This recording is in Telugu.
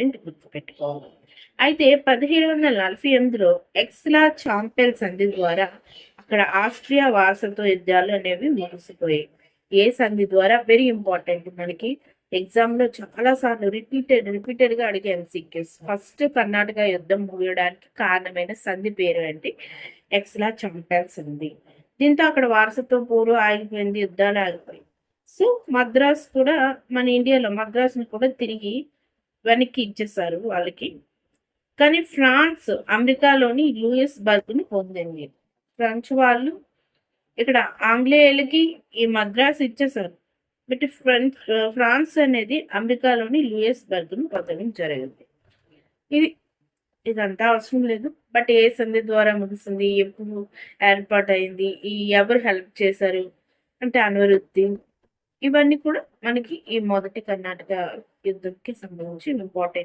ఇంపార్టెంట్, గుర్తుపెట్టుకోవాలి. అయితే 1748లో ఎక్స్‌లా చాంపెల్ సంధి ద్వారా అక్కడ ఆస్ట్రియా వారసత్వ యుద్ధాలు అనేవి ముగిసిపోయాయి. ఏ సంధి ద్వారా? వెరీ ఇంపార్టెంట్, మనకి ఎగ్జామ్‌లో చాలా సార్లు రిపీటెడ్‌గా అడిగే ఎంసీక్యూస్. ఫస్ట్ కర్ణాటక యుద్ధం ముగియడానికి కారణమైన సంధి పేరు ఏంటి? ఎక్స్‌లా చాంపెల్ సంధి. దీంతో అక్కడ వారసత్వ పోరు ఆగిపోయింది, యుద్ధాలు ఆగిపోయాయి. సో, మద్రాస్ కూడా, మన ఇండియాలో మద్రాస్‌ని కూడా తిరిగి వెనక్కి ఇచ్చేసారు వాళ్ళకి. కానీ ఫ్రాన్స్ అమెరికాలోని లూయిస్‌బర్గ్‌ని పొందింది. ఫ్రెంచ్ వాళ్ళు ఇక్కడ ఆంగ్లేయులకి ఈ మద్రాస్ ఇచ్చేసారు. బట్ ఫ్రాన్స్ అనేది అమెరికాలోని లూయిస్‌బర్గ్‌ని పొందడం జరిగింది. ఇది ఇదంతా అవసరం లేదు. బట్ ఏ సంధి ద్వారా ముగిసింది? ఎప్పుడు ఏర్పాటయింది? ఎవరు హెల్ప్ చేశారు? అంటే అన్వరుద్దీన్. ఇవన్నీ కూడా మనకి ఈ మొదటి కర్ణాటక యుద్ధంకి సంబంధించి ఇంపార్టెంట్.